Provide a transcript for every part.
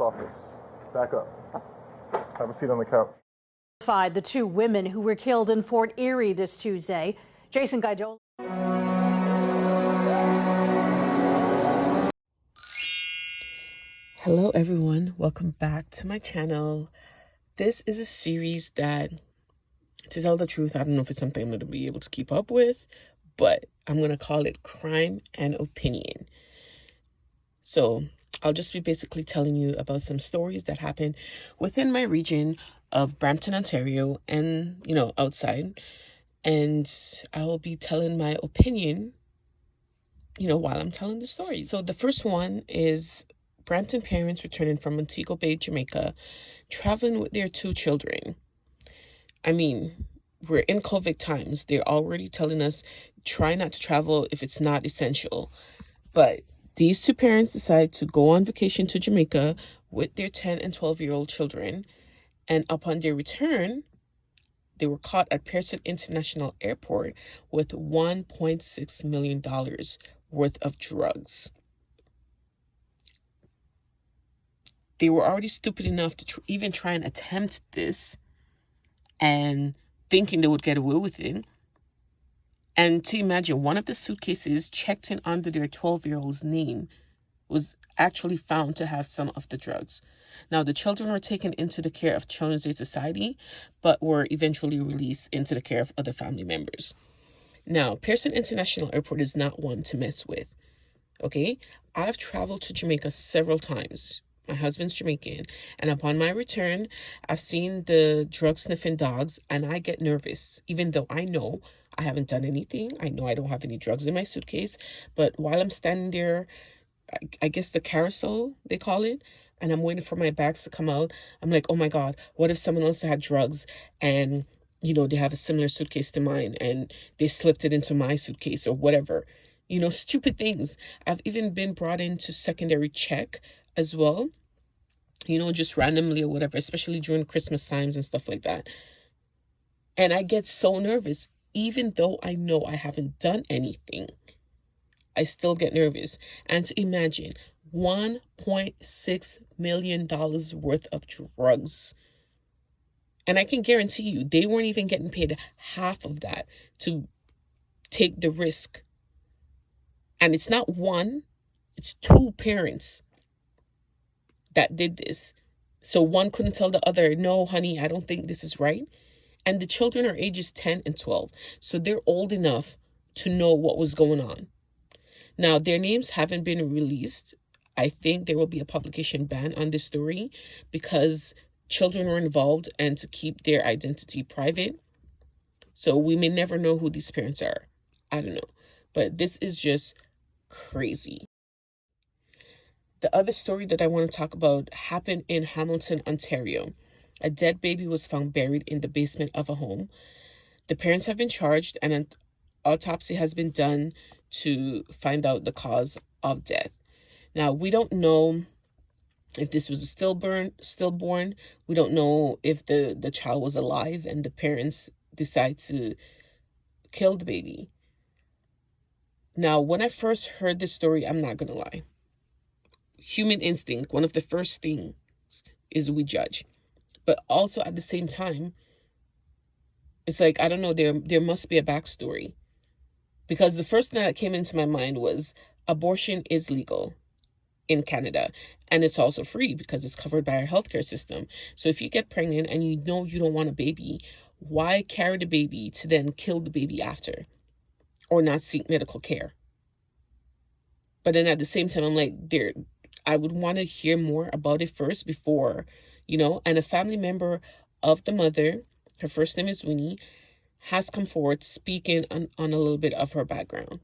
office. Back up. Have a seat on the couch. The two women who were killed in Fort Erie this Tuesday. Jason Gaidola. Hello everyone, welcome back to my channel. This is a series that, to tell the truth, I don't know if it's something I'm going to be able to keep up with, but I'm going to call it Crime and Opinion. So I'll just be basically telling you about some stories that happen within my region of Brampton, Ontario, and, outside. And I will be telling my opinion, while I'm telling the story. So the first one is Brampton parents returning from Montego Bay, Jamaica, traveling with their 2 children. I mean, we're in COVID times. They're already telling us, try not to travel if it's not essential. But these 2 parents decide to go on vacation to Jamaica with their 10 and 12-year-old children. And upon their return, they were caught at Pearson International Airport with $1.6 million worth of drugs. They were already stupid enough to even try and attempt this and thinking they would get away with it. And to imagine, one of the suitcases checked in under their 12-year-old's name was actually found to have some of the drugs. Now, the children were taken into the care of Children's Aid Society, but were eventually released into the care of other family members. Now, Pearson International Airport is not one to mess with, okay? I've traveled to Jamaica several times. My husband's Jamaican, and upon my return, I've seen the drug-sniffing dogs, and I get nervous, even though I know I haven't done anything. I know I don't have any drugs in my suitcase, but while I'm standing there, I guess the carousel, they call it, and I'm waiting for my bags to come out, I'm like, oh my God, what if someone else had drugs and, they have a similar suitcase to mine and they slipped it into my suitcase or whatever. Stupid things. I've even been brought into secondary check as well, just randomly or whatever, especially during Christmas times and stuff like that. And I get so nervous, even though I know I haven't done anything. I still get nervous. And to imagine $1.6 million worth of drugs. And I can guarantee you, they weren't even getting paid half of that to take the risk. And it's not one, it's 2 parents that did this. So one couldn't tell the other, no, honey, I don't think this is right. And the children are ages 10 and 12. So they're old enough to know what was going on. Now, their names haven't been released. I think there will be a publication ban on this story because children were involved and to keep their identity private. So we may never know who these parents are. I don't know. But this is just crazy. The other story that I want to talk about happened in Hamilton, Ontario. A dead baby was found buried in the basement of a home. The parents have been charged and an autopsy has been done to find out the cause of death. Now, we don't know if this was a stillborn. We don't know if the child was alive and the parents decide to kill the baby. Now, when I first heard this story, I'm not going to lie. Human instinct, one of the first things is we judge. But also at the same time, it's like, I don't know, there must be a backstory. Because the first thing that came into my mind was abortion is legal in Canada. And it's also free because it's covered by our healthcare system. So if you get pregnant and you know you don't want a baby, why carry the baby to then kill the baby after? Or not seek medical care? But then at the same time, I'm like, I would want to hear more about it first before, and a family member of the mother, her first name is Winnie, has come forward speaking on a little bit of her background.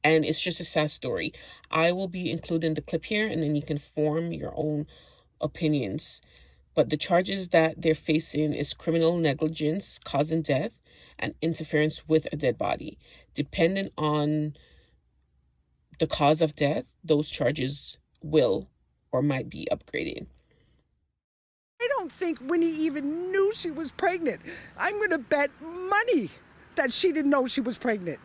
And it's just a sad story. I will be including the clip here and then you can form your own opinions. But the charges that they're facing is criminal negligence causing death and interference with a dead body. Depending on the cause of death, those charges will or might be upgraded. I don't think Winnie even knew she was pregnant. I'm going to bet money that she didn't know she was pregnant.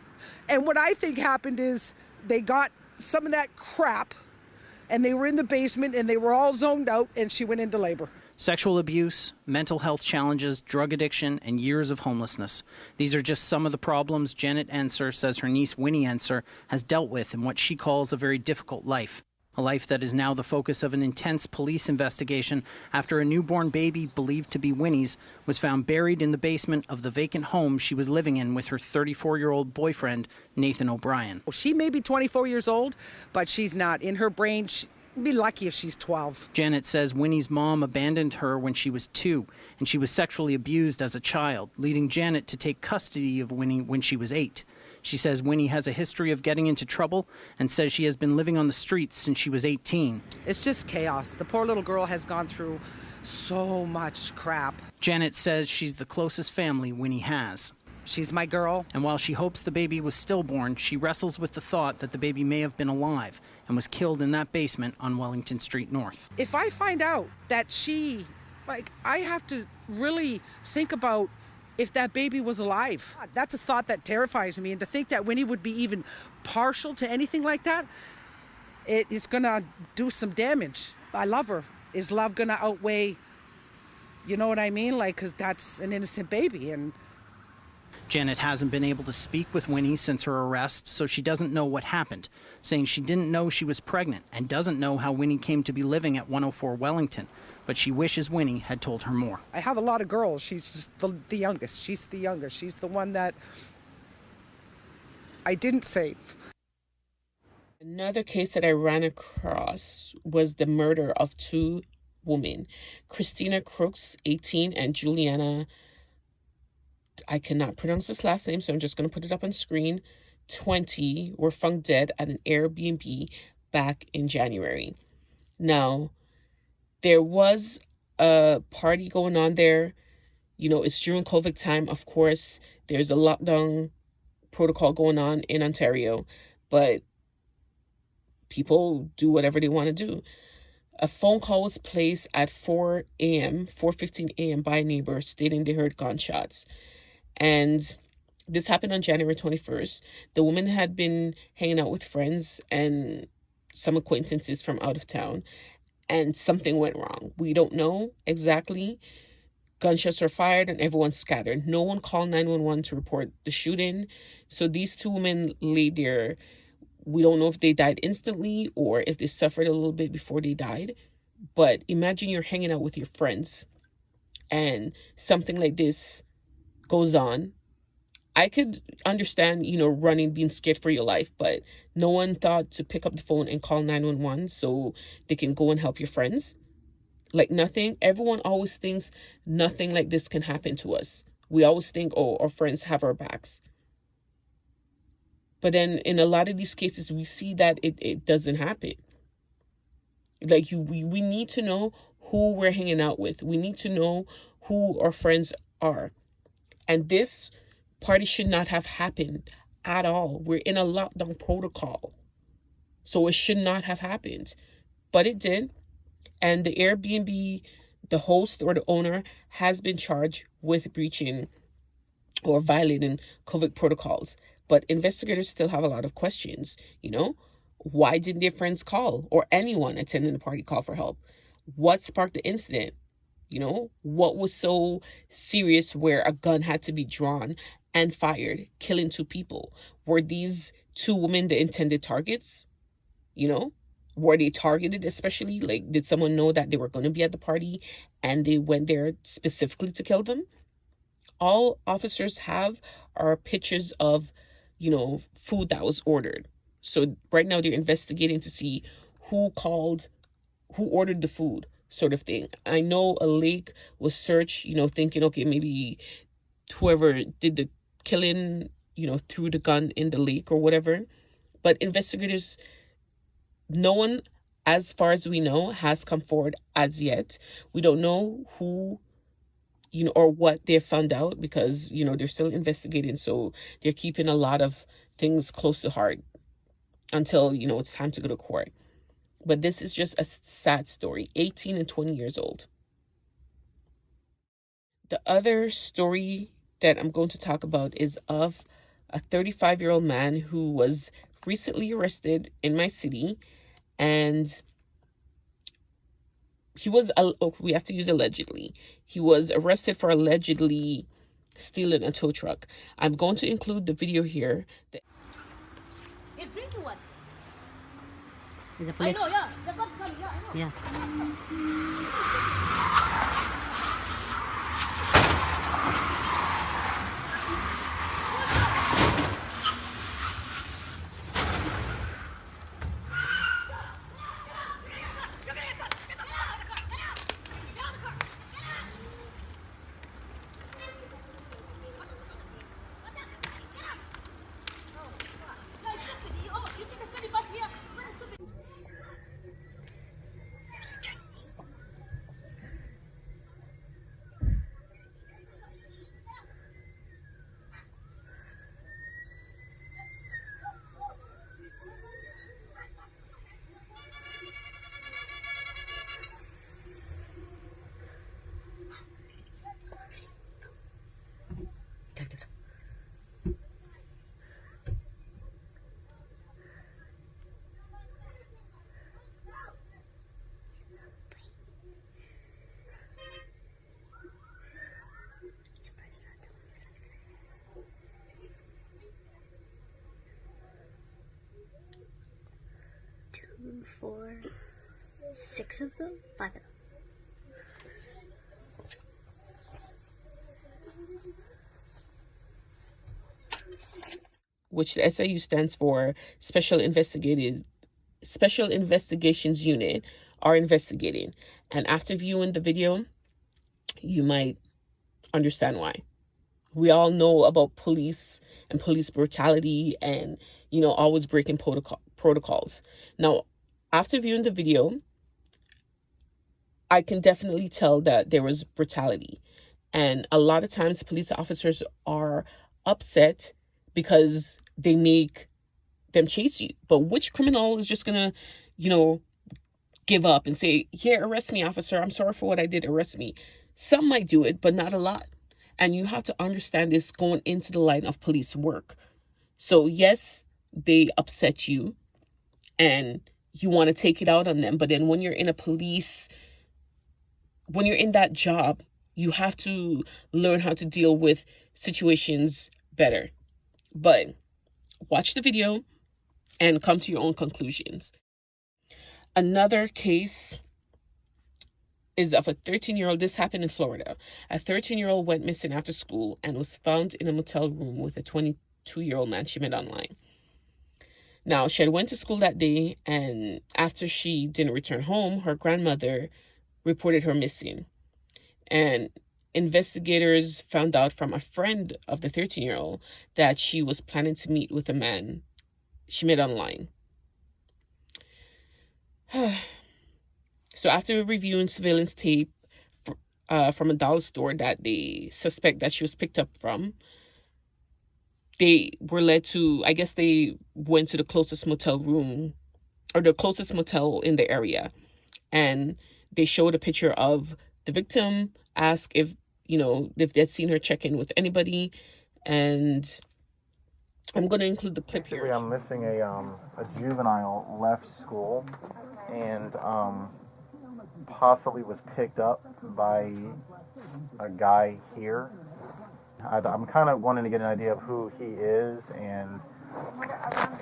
And what I think happened is they got some of that crap and they were in the basement and they were all zoned out and she went into labor. Sexual abuse, mental health challenges, drug addiction, and years of homelessness. These are just some of the problems Janet Enser says her niece Winnie Enser has dealt with in what she calls a very difficult life. A life that is now the focus of an intense police investigation after a newborn baby believed to be Winnie's was found buried in the basement of the vacant home she was living in with her 34-year-old boyfriend, Nathan O'Brien. She may be 24 years old, but she's not. In her brain, she'd be lucky if she's 12. Janet says Winnie's mom abandoned her when she was 2, and she was sexually abused as a child, leading Janet to take custody of Winnie when she was 8. She says Winnie has a history of getting into trouble and says she has been living on the streets since she was 18. It's just chaos. The poor little girl has gone through so much crap. Janet says she's the closest family Winnie has. She's my girl. And while she hopes the baby was stillborn, she wrestles with the thought that the baby may have been alive and was killed in that basement on Wellington Street North. If I find out that I have to really think about if that baby was alive. That's a thought that terrifies me. And to think that Winnie would be even partial to anything like that, it is going to do some damage. I love her. Is love going to outweigh, you know what I mean? Because that's an innocent baby. And Janet hasn't been able to speak with Winnie since her arrest, so she doesn't know what happened, saying she didn't know she was pregnant and doesn't know how Winnie came to be living at 104 Wellington. But she wishes Winnie had told her more. I have a lot of girls. She's just the youngest. She's the youngest. She's the one that I didn't save. Another case that I ran across was the murder of 2 women, Christina Crooks, 18, and Juliana, I cannot pronounce this last name, so I'm just going to put it up on screen, 20, were found dead at an Airbnb back in January. Now, there was a party going on there. You know, it's during COVID time. Of course, there's a lockdown protocol going on in Ontario, but people do whatever they want to do. A phone call was placed at 4:15 a.m. by a neighbor stating they heard gunshots. And this happened on January 21st. The woman had been hanging out with friends and some acquaintances from out of town, and something went wrong. We don't know exactly. Gunshots were fired and everyone scattered. No one called 911 to report the shooting. So these 2 women lay there. We don't know if they died instantly or if they suffered a little bit before they died. But imagine you're hanging out with your friends and something like this goes on. I could understand, running, being scared for your life, but no one thought to pick up the phone and call 911 so they can go and help your friends. Like nothing. Everyone always thinks nothing like this can happen to us. We always think, oh, our friends have our backs. But then in a lot of these cases, we see that it doesn't happen. Like we need to know who we're hanging out with. We need to know who our friends are. And this party should not have happened at all. We're in a lockdown protocol. So it should not have happened. But it did. And the Airbnb, the host or the owner, has been charged with breaching or violating COVID protocols. But investigators still have a lot of questions. Why didn't their friends call or anyone attending the party call for help? What sparked the incident? What was so serious where a gun had to be drawn and fired, killing 2 people? Were these 2 women the intended targets? Were they targeted especially? Like, did someone know that they were going to be at the party and they went there specifically to kill them? All officers have are pictures of, food that was ordered. So right now they're investigating to see who ordered the food, sort of thing. I know a lake was searched, thinking, okay, maybe whoever did the killing, threw the gun in the lake or whatever. But investigators, no one, as far as we know, has come forward as yet. We don't know who, or what they've found out because, they're still investigating. So they're keeping a lot of things close to heart until, it's time to go to court. But this is just a sad story. 18 and 20 years old. The other story that I'm going to talk about is of a 35-year-old man who was recently arrested in my city. And we have to use allegedly. He was arrested for allegedly stealing a tow truck. I'm going to include the video here. In free to what? The I police. know, yeah. The cops coming, yeah, I know. Yeah. Take this. Two, four, 6 of them? 5 of them. Which the SIU stands for Special Investigations Unit, are investigating. And after viewing the video, you might understand why. We all know about police and police brutality and, always breaking protocols. Now, after viewing the video, I can definitely tell that there was brutality. And a lot of times police officers are upset because they make them chase you. But which criminal is just gonna, give up and say, yeah, arrest me, officer. I'm sorry for what I did. Arrest me. Some might do it, but not a lot. And you have to understand this going into the line of police work. So yes, they upset you and you want to take it out on them. But then when you're in that job, you have to learn how to deal with situations better. But watch the video and come to your own conclusions. Another case is of a 13-year-old. This happened in Florida. A 13-year-old went missing after school and was found in a motel room with a 22-year-old man she met online. Now, she had went to school that day, and after she didn't return home, her grandmother reported her missing. And investigators found out from a friend of the 13-year-old that she was planning to meet with a man she met online. So after reviewing surveillance tape from a dollar store that they suspect that she was picked up from, they were led to, I guess they went to the closest motel room or the closest motel in the area. And they showed a picture of the victim, asked if they'd seen her check in with anybody. And I'm going to include the clip here. I'm missing a juvenile left school and possibly was picked up by a guy here. I'm kind of wanting to get an idea of who he is, and What time am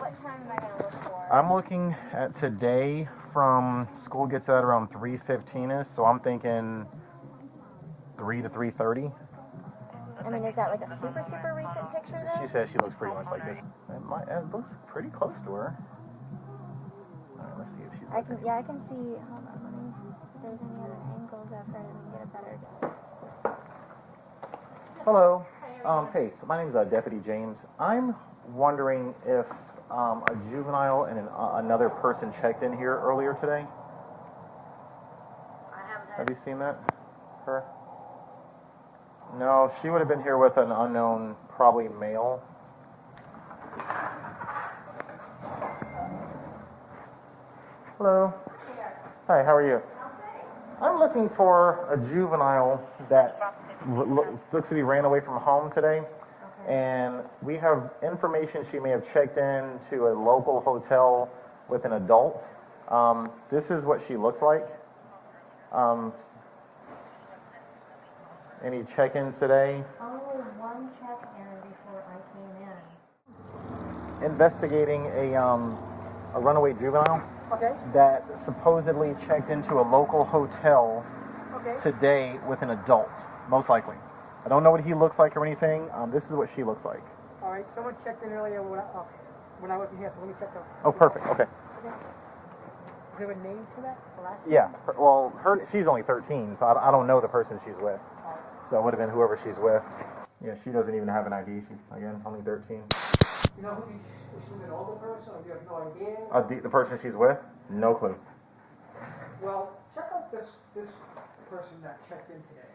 I going to look for? I'm looking at today from school gets out around 3:15ish, so I'm thinking 3 to 3:30. I mean, is that like a super recent picture though? She says she looks pretty much like this. It looks pretty close to her. All right, let's see if she's. I can see. Hold on, let me. If there's any other angles out there, we can get a better. Hello. Hey, so my name is Deputy James. I'm wondering if a juvenile and another person checked in here earlier today. Have you seen that? Her? No, she would have been here with an unknown, probably male. Hello. Hi, how are you? I'm looking for a juvenile that looks to be ran away from home today. And we have information she may have checked in to a local hotel with an adult. This is what she looks like. Any check-ins today? Only one check-in before I came in. Investigating a runaway juvenile that supposedly checked into a local hotel today with an adult, most likely. I don't know what he looks like or anything. This is what she looks like. All right, someone checked in earlier when I wasn't here, so let me check them. Oh, perfect. Okay. Is there a name to that? The last Yeah. Well, she's only 13, so I don't know the person she's with. So it would have been whoever she's with. Yeah, she doesn't even have an ID. She's, again, only 13. You know who is she an older person, or you have no idea? The person she's with? No clue. Well, check out this person that checked in today.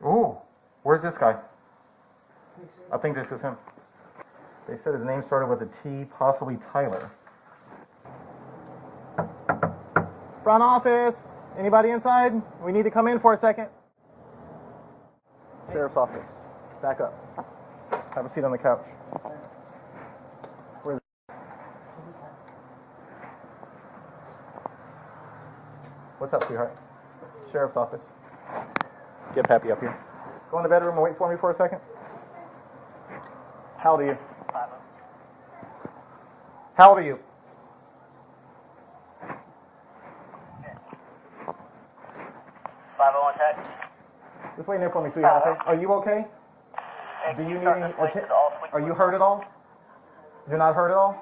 Ooh, where's this guy? I think this is him. They said his name started with a T, possibly Tyler. Front office. Anybody inside? We need to come in for a second. Sheriff's office. Back up. Have a seat on the couch. Where's What's up, sweetheart? Sheriff's office. Get Pappy up here. Go in the bedroom and wait for me for a second. How old are you? How old are you? Just wait there for me, sweetheart. Okay? Are you okay? Do you need any attention? Are you hurt at all? You're not hurt at all?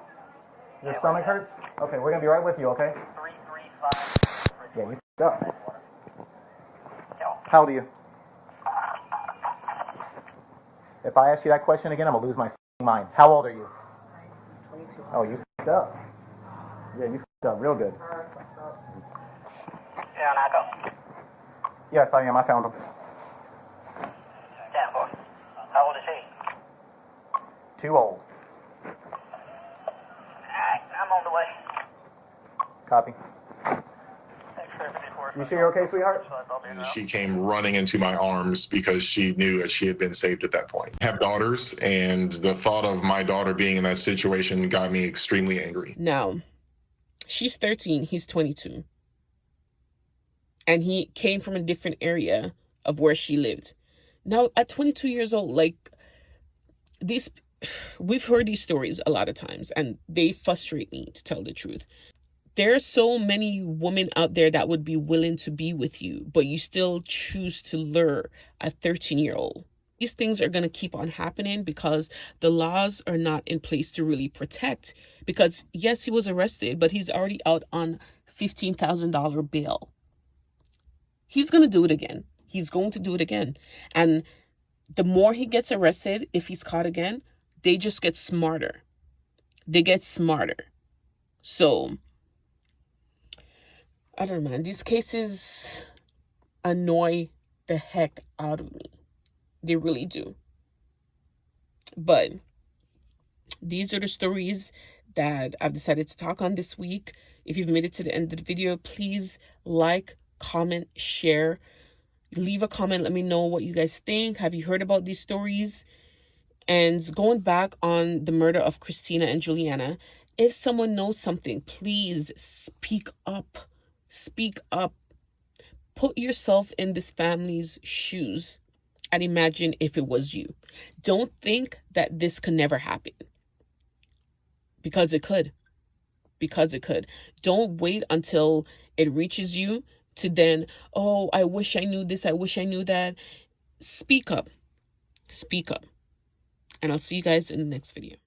Your stomach hurts? Okay, we're gonna be right with you, okay? 335. Yeah, you f***ed up. How old are you? If I ask you that question again, I'm gonna lose my f***ing mind. How old are you? 22. Oh, you f***ed up. Yeah, you f***ed up real good. Yes, I am. I found him. How old is he? Too old. I'm on the way. Copy. You sure you're okay, sweetheart? And she came running into my arms because she knew that she had been saved at that point. I have daughters, and the thought of my daughter being in that situation got me extremely angry. Now, she's 13, he's 22. And he came from a different area of where she lived. Now, at 22 years old, like, we've heard these stories a lot of times, and they frustrate me, to tell the truth. There are so many women out there that would be willing to be with you, but you still choose to lure a 13-year-old. These things are going to keep on happening because the laws are not in place to really protect. Because, yes, he was arrested, but he's already out on $15,000 bail. He's going to do it again. He's going to do it again. And the more he gets arrested, if he's caught again, they just get smarter. They get smarter. So, I don't know, man. These cases annoy the heck out of me. They really do. But these are the stories that I've decided to talk on this week. If you've made it to the end of the video, please like, comment, share, leave a comment. Let me know what you guys think. Have you heard about these stories? And going back on the murder of Christina and Juliana, if someone knows something, please speak up. Speak up. Put yourself in this family's shoes and imagine if it was you. Don't think that this can never happen. Because it could. Because it could. Don't wait until it reaches you to then, oh, I wish I knew this, I wish I knew that. Speak up. Speak up. And I'll see you guys in the next video.